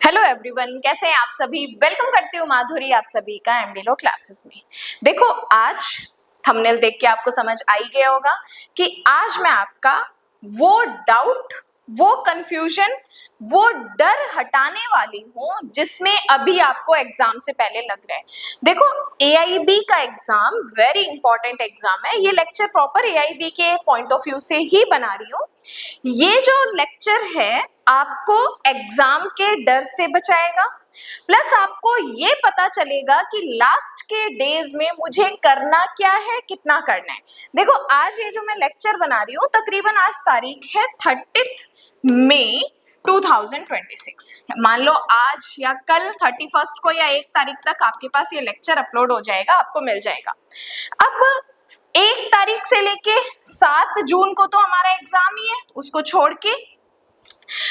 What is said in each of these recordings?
Hello everyone, कैसे हैं आप सभी। वेलकम करती हूँ माधुरी आप सभी का एमडी लॉ क्लासेस में। देखो, आज थंबनेल देख के आपको समझ आ ही गया होगा कि आज मैं आपका वो डाउट, वो कंफ्यूजन, वो डर हटाने वाली हूँ जिसमें अभी आपको एग्जाम से पहले लग रहा है। देखो, एआईबी का एग्जाम वेरी इंपॉर्टेंट एग्जाम है। ये लेक्चर प्रॉपर एआईबी के पॉइंट ऑफ व्यू से ही बना रही हूँ। ये जो लेक्चर है आपको एग्जाम के डर से बचाएगा, प्लस आपको ये पता चलेगा कि लास्ट के डेज में मुझे करना क्या है, कितना करना है। देखो, आज ये जो मैं लेक्चर बना रही हूँ, तकरीबन आज तारीख है 30 मई 2026। मान लो आज या कल 31 को या 1 तारीख तक आपके पास ये लेक्चर अपलोड हो जाएगा, आपको मिल जाएगा। अब 1 तारीख से लेके 7 जून को तो हमारा एग्जाम ही है, उसको छोड़ के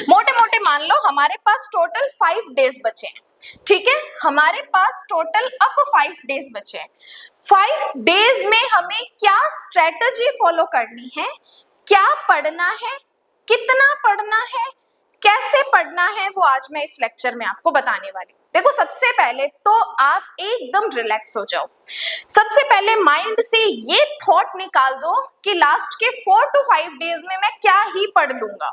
मोटे मोटे मान लो हमारे पास टोटल 5 डेज बचे हैं। ठीक है, हमारे पास टोटल अब 5 डेज बचे हैं। 5 डेज में हमें क्या स्ट्रेटजी फॉलो करनी है, क्या पढ़ना है, कितना पढ़ना है, कैसे पढ़ना है, वो आज मैं इस लेक्चर में आपको बताने वाली हूँ। देखो, सबसे पहले तो आप एकदम रिलैक्स हो जाओ। सबसे पहले माइंड से ये थॉट निकाल दो कि लास्ट के 4 to 5 डेज में मैं क्या ही पढ़ लूंगा।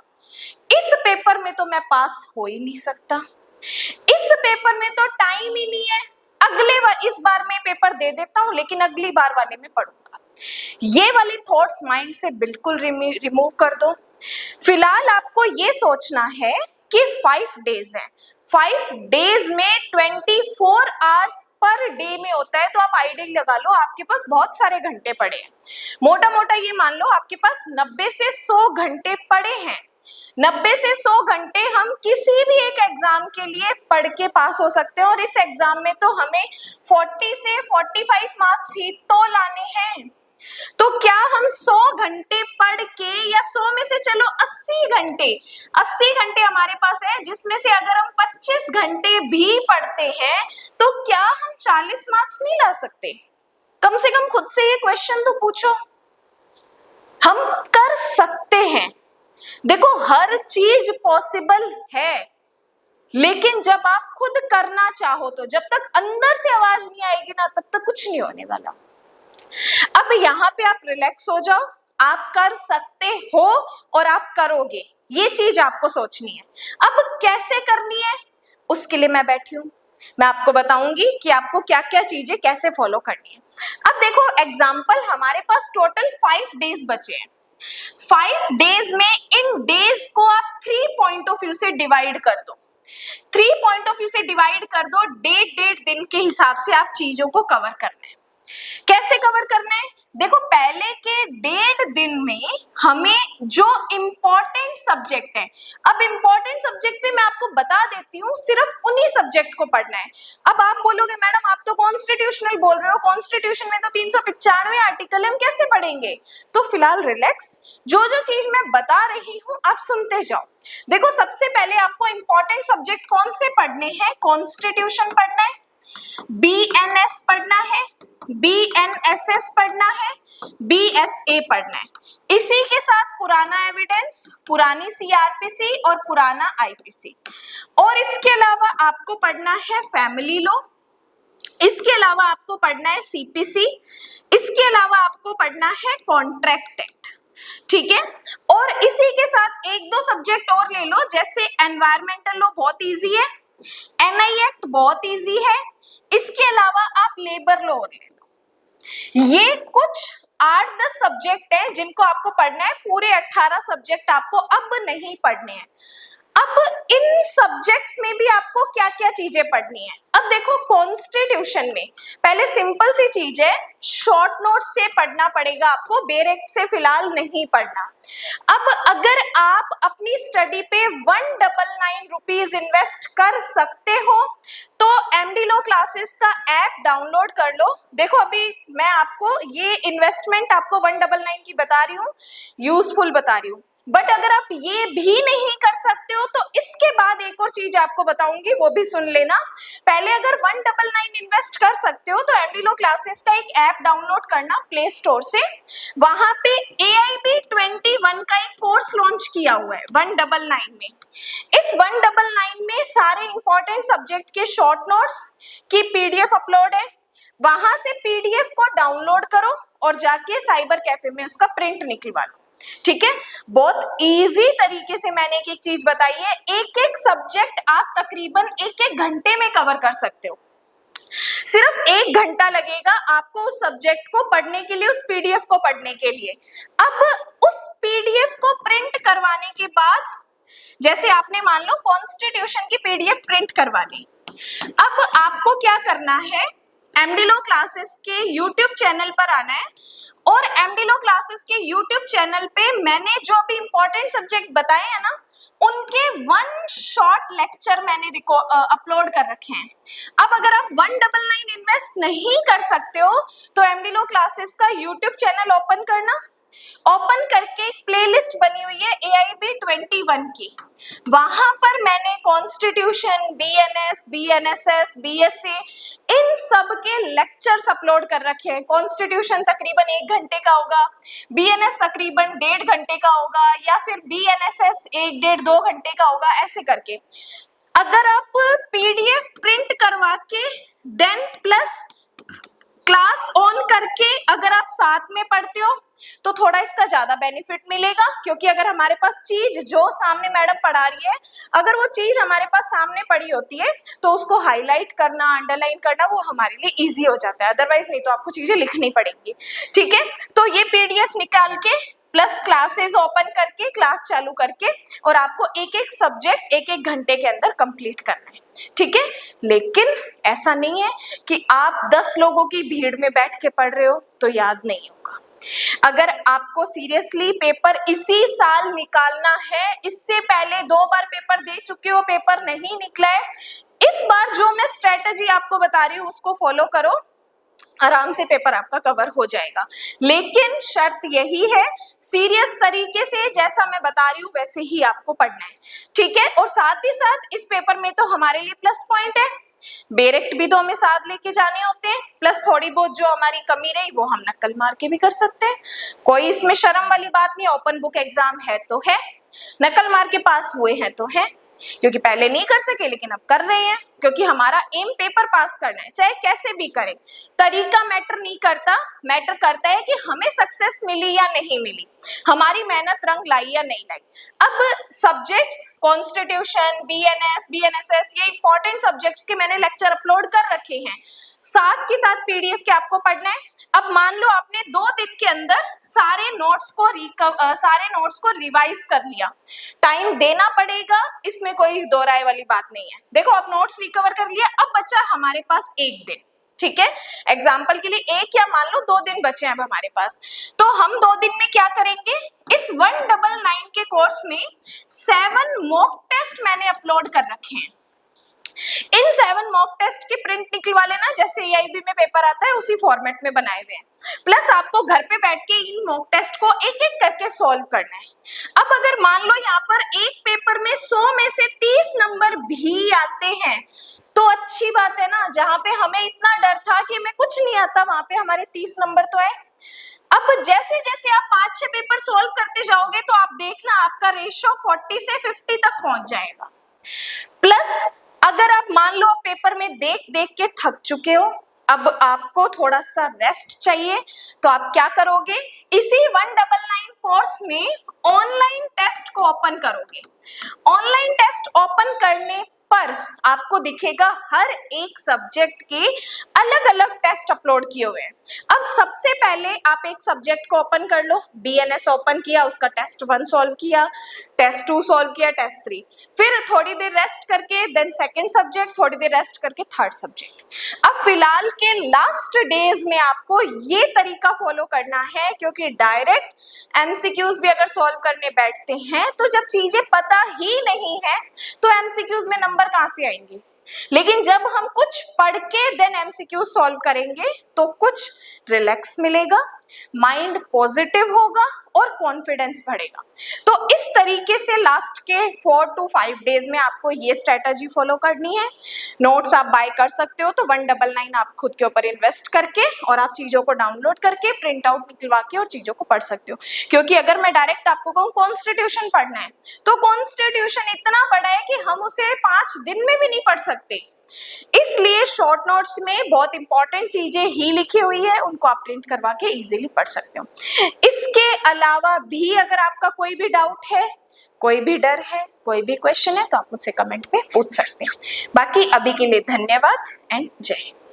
इस पेपर में तो मैं पास हो ही नहीं सकता, इस पेपर में तो टाइम ही नहीं है। अगले बार, इस बार मैं पेपर दे देता हूं लेकिन अगली बार वाले में पढ़ूंगा। ये वाली थॉट्स माइंड से बिल्कुल रिमूव कर दो। फिलहाल आपको ये सोचना है कि 5 डेज हैं। 5 डेज में 24 आवर्स पर डे में होता है, तो आप आइडियल लगा लो आपके पास बहुत सारे घंटे पड़े हैं। मोटा मोटा ये मान लो आपके पास 90 से 100 घंटे पड़े हैं। 90 से 100 घंटे हम किसी भी एक एग्जाम के लिए पढ़ के पास हो सकते हैं, और इस एग्जाम में तो हमें 40 से 45 मार्क्स ही तो लाने हैं। तो क्या हम 100 घंटे पढ़ के, या 100 में से चलो 80 घंटे हमारे पास है, जिसमें से अगर हम 25 घंटे भी पढ़ते हैं तो क्या हम 40 मार्क्स नहीं ला सकते? कम से कम खुद से ये क्वेश्चन तो पूछो। हम कर सकते हैं। देखो, हर चीज पॉसिबल है, लेकिन जब आप खुद करना चाहो तो, जब तक अंदर से आवाज नहीं आएगी ना, तब तक कुछ नहीं होने वाला। अब यहाँ पे आप रिलैक्स हो जाओ, आप कर सकते हो और आप करोगे, ये चीज आपको सोचनी है। अब कैसे करनी है, उसके लिए मैं बैठी हूं। मैं आपको बताऊंगी कि आपको क्या क्या चीजें कैसे फॉलो करनी है। अब देखो, एग्जाम्पल हमारे पास टोटल 5 डेज बचे हैं। 5 डेज में इन डेज को आप 3 पॉइंट ऑफ व्यू से डिवाइड कर दो। 3 पॉइंट ऑफ व्यू से डिवाइड कर दो। डेट दिन के हिसाब से आप चीजों को कवर करना है। कैसे कवर करना है? देखो, पहले के 1.5 दिन में हमें जो इम्पोर्टेंट सब्जेक्ट है, अब इम्पोर्टेंट सब्जेक्ट भी मैं आपको बता देती हूँ, सिर्फ उन्हीं सब्जेक्ट को पढ़ना है। अब आप बोलोगे मैडम आप तो कॉन्स्टिट्यूशनल बोल रहे हो, कॉन्स्टिट्यूशन में तो 395 आर्टिकल हम कैसे पढ़ेंगे? तो फिलहाल रिलैक्स, जो जो चीज मैं बता रही हूँ आप सुनते जाओ। देखो, सबसे पहले आपको इम्पोर्टेंट सब्जेक्ट कौन से पढ़ने हैं? कॉन्स्टिट्यूशन पढ़ना है, बीएनएस पढ़ना है, बीएनएसएस पढ़ना है, बीएसए पढ़ना है। इसी के साथ पुराना एविडेंस, पुरानी सीआरपीसी और पुराना आईपीसी। और इसके अलावा आपको पढ़ना है फैमिली लॉ, इसके अलावा आपको पढ़ना है सीपीसी, इसके अलावा आपको पढ़ना है कॉन्ट्रैक्ट एक्ट। ठीक है, और इसी के साथ 1-2 सब्जेक्ट और ले लो, जैसे एनवायरमेंटल लॉ बहुत इजी है, एनआई एक्ट बहुत इजी है, इसके अलावा आप लेबर लॉ ले लो। ये कुछ 8-10 सब्जेक्ट हैं जिनको आपको पढ़ना है। पूरे 18 सब्जेक्ट आपको अब नहीं पढ़ने हैं। अब इन सब्जेक्ट्स में भी आपको क्या क्या चीजें पढ़नी है? अब देखो, कॉन्स्टिट्यूशन में पहले सिंपल सी चीज है, शॉर्ट नोट से पढ़ना पड़ेगा आपको, बेरेक्ट से फिलहाल नहीं पढ़ना। अब अगर आप अपनी स्टडी पे 199 रुपीज इन्वेस्ट कर सकते हो तो एमडी लॉ क्लासेस का ऐप डाउनलोड कर लो। देखो, अभी मैं आपको ये इन्वेस्टमेंट आपको 199 की बता रही हूँ, यूजफुल बता रही हूँ। बट अगर आप ये भी नहीं कर सकते हो तो इसके बाद एक और चीज आपको बताऊंगी, वो भी सुन लेना। पहले अगर 199 इन्वेस्ट कर सकते हो तो एमडी लो क्लासेस का एक ऐप डाउनलोड करना प्ले स्टोर से। वहां पे AIB 21 का एक कोर्स लॉन्च किया हुआ है 199 में। इस 199 में सारे इंपॉर्टेंट सब्जेक्ट के शॉर्ट नोट्स की PDF अपलोड है। वहां से PDF को डाउनलोड करो और जाके साइबर कैफे में उसका प्रिंट निकलवा लो। ठीक है, बहुत इजी तरीके से मैंने एक एक चीज बताई है। एक एक सब्जेक्ट आप तकरीबन एक एक घंटे में कवर कर सकते हो। सिर्फ 1 घंटा लगेगा आपको उस सब्जेक्ट को पढ़ने के लिए, उस PDF को पढ़ने के लिए। अब उस PDF को प्रिंट करवाने के बाद, जैसे आपने मान लो कॉन्स्टिट्यूशन की PDF प्रिंट करवा ली, अब आपको क्या करना है, एमडी लो क्लासेस के YouTube चैनल पर आना है और एमडी लो क्लासेस के YouTube चैनल पे मैंने जो भी इंपॉर्टेंट सब्जेक्ट बताए हैं ना, उनके 1 शॉर्ट लेक्चर मैंने अपलोड कर रखे हैं। अब अगर आप 199 इन्वेस्ट नहीं कर सकते हो तो एमडी लो क्लासेस का YouTube चैनल ओपन करना, ओपन करके एक प्लेलिस्ट बनी हुई है AIB 21 की। वहां पर मैंने कॉन्स्टिट्यूशन, BNS, BNSS, BSc इन सब के लेक्चर्स अपलोड कर रखे हैं। कॉन्स्टिट्यूशन तकरीबन 1 घंटे का होगा, BNS तकरीबन 1.5 घंटे का होगा, या फिर BNSS 1, 1.5, 2 घंटे का होगा, ऐसे करके। अगर आप PDF प्रिंट करवा के देन प्लस क्लास ऑन करके अगर आप साथ में पढ़ते हो तो थोड़ा इसका ज्यादा बेनिफिट मिलेगा, क्योंकि अगर हमारे पास चीज जो सामने मैडम पढ़ा रही है, अगर वो चीज हमारे पास सामने पड़ी होती है तो उसको हाईलाइट करना, अंडरलाइन करना वो हमारे लिए इजी हो जाता है। अदरवाइज नहीं तो आपको चीजें लिखनी पड़ेंगी। ठीक है, तो ये PDF निकाल के प्लस क्लासेस ओपन करके क्लास चालू करके और आपको एक एक सब्जेक्ट 1-1 घंटे के अंदर कंप्लीट करना है। ठीक है, लेकिन ऐसा नहीं है कि आप 10 लोगों की भीड़ में बैठ के पढ़ रहे हो तो याद नहीं होगा। अगर आपको सीरियसली पेपर इसी साल निकालना है, इससे पहले 2 बार पेपर दे चुके हो, पेपर नहीं निकला है, इस बार जो मैं स्ट्रेटजी आपको बता रही हूँ उसको फॉलो करो, आराम से पेपर आपका कवर हो जाएगा। लेकिन शर्त यही है, सीरियस तरीके से जैसा मैं बता रही हूँ वैसे ही आपको पढ़ना है। ठीक है, और साथ ही साथ इस पेपर में तो हमारे लिए प्लस पॉइंट है, बेरेक्ट भी तो हमें साथ लेके जाने होते हैं, प्लस थोड़ी बहुत जो हमारी कमी रही वो हम नकल मार के भी कर सकते हैं। कोई इसमें शर्म वाली बात नहीं, ओपन बुक एग्जाम है तो है, नकल मार के पास हुए हैं तो है, क्योंकि पहले नहीं कर सके लेकिन अब कर रहे हैं, क्योंकि हमारा एम पेपर पास करना है, चाहे कैसे भी करें। तरीका मैटर नहीं करता, मैटर करता है कि हमें सक्सेस मिली या नहीं मिली, हमारी मेहनत रंग लाई या नहीं लाई। अब सब्जेक्ट्स कॉन्स्टिट्यूशन, BNS, BNSS ये इंपॉर्टेंट सब्जेक्ट्स के मैंने लेक्चर अपलोड कर रखे हैं, साथ के साथ PDF के आपको पढ़ना है। अब मान लो आपने 2 दिन के अंदर सारे नोट्स को रिवाइज कर लिया, टाइम देना पड़ेगा, इसमें कोई दो राय वाली बात नहीं है। देखो आप नोट्स रिकवर कर लिया, अब बचा हमारे पास 1 दिन। ठीक है, एग्जाम्पल के लिए 1 या मान लो 2 दिन बचे हैं अब हमारे पास, तो हम 2 दिन में क्या करेंगे, इस 199 के कोर्स में 7 मॉक टेस्ट मैंने अपलोड कर रखे हैं। इन 7 मॉक टेस्ट के प्रिंट निकलवा लेना, जैसे AIB में पेपर आता है उसी फॉर्मेट में बनाए हुए हैं। प्लस आपको घर पे बैठ के इन मॉक टेस्ट को एक एक करके सॉल्व करना है। अब अगर मान लो यहाँ पर एक पेपर में 100 में से 30 नंबर भी आते हैं तो अच्छी बात है ना, जहाँ पे हमें इतना डर था कि हमें कुछ नहीं आता वहां पे हमारे 30 नंबर तो आए। अब जैसे जैसे आप 5-6 पेपर सॉल्व करते जाओगे तो आप देखना आपका रेशियो 40 से 50 तक पहुंच जाएगा। प्लस अगर आप मान लो पेपर में देख देख के थक चुके हो, अब आपको थोड़ा सा रेस्ट चाहिए, तो आप क्या करोगे, इसी 199 कोर्स में ऑनलाइन टेस्ट को ओपन करोगे। ऑनलाइन टेस्ट ओपन करने पर आपको दिखेगा हर एक सब्जेक्ट के अलग अलग टेस्ट अपलोड किए हुए हैं। अब सबसे पहले आप एक सब्जेक्ट को ओपन कर लो, BNS ओपन किया, उसका टेस्ट 1 सॉल्व किया, टेस्ट 2 सॉल्व किया, टेस्ट 3, फिर थोड़ी देर रेस्ट करके देन सेकंड सब्जेक्ट, थोड़ी देर रेस्ट करके थर्ड सब्जेक्ट। अब फिलहाल के लास्ट डेज में आपको ये तरीका फॉलो करना है, क्योंकि डायरेक्ट MCQs भी अगर सॉल्व करने बैठते हैं तो जब चीजें पता ही नहीं है तो MCQs में नंबर कहां से आएंगे। लेकिन जब हम कुछ पढ़ के देन MCQ सॉल्व करेंगे तो कुछ रिलैक्स मिलेगा, माइंड पॉजिटिव होगा और कॉन्फिडेंस बढ़ेगा। तो इस तरीके से लास्ट के 4 to 5 डेज में आपको ये स्ट्रेटजी फॉलो करनी है। नोट्स आप बाय कर सकते हो, तो 199 आप खुद के ऊपर इन्वेस्ट करके और आप चीजों को डाउनलोड करके प्रिंट आउट निकलवा के और चीजों को पढ़ सकते हो। क्योंकि अगर मैं डायरेक्ट आपको कहूँ कॉन्स्टिट्यूशन पढ़ना है, तो कॉन्स्टिट्यूशन इतना बड़ा है कि हम उसे 5 दिन में भी नहीं पढ़ सकते। इसलिए शॉर्ट नोट्स में बहुत इंपॉर्टेंट चीजें ही लिखी हुई है, उनको आप प्रिंट करवा के इजीली पढ़ सकते हो। इसके अलावा भी अगर आपका कोई भी डाउट है, कोई भी डर है, कोई भी क्वेश्चन है, तो आप मुझसे कमेंट में पूछ सकते हैं। बाकी अभी के लिए धन्यवाद एंड जय हिंद।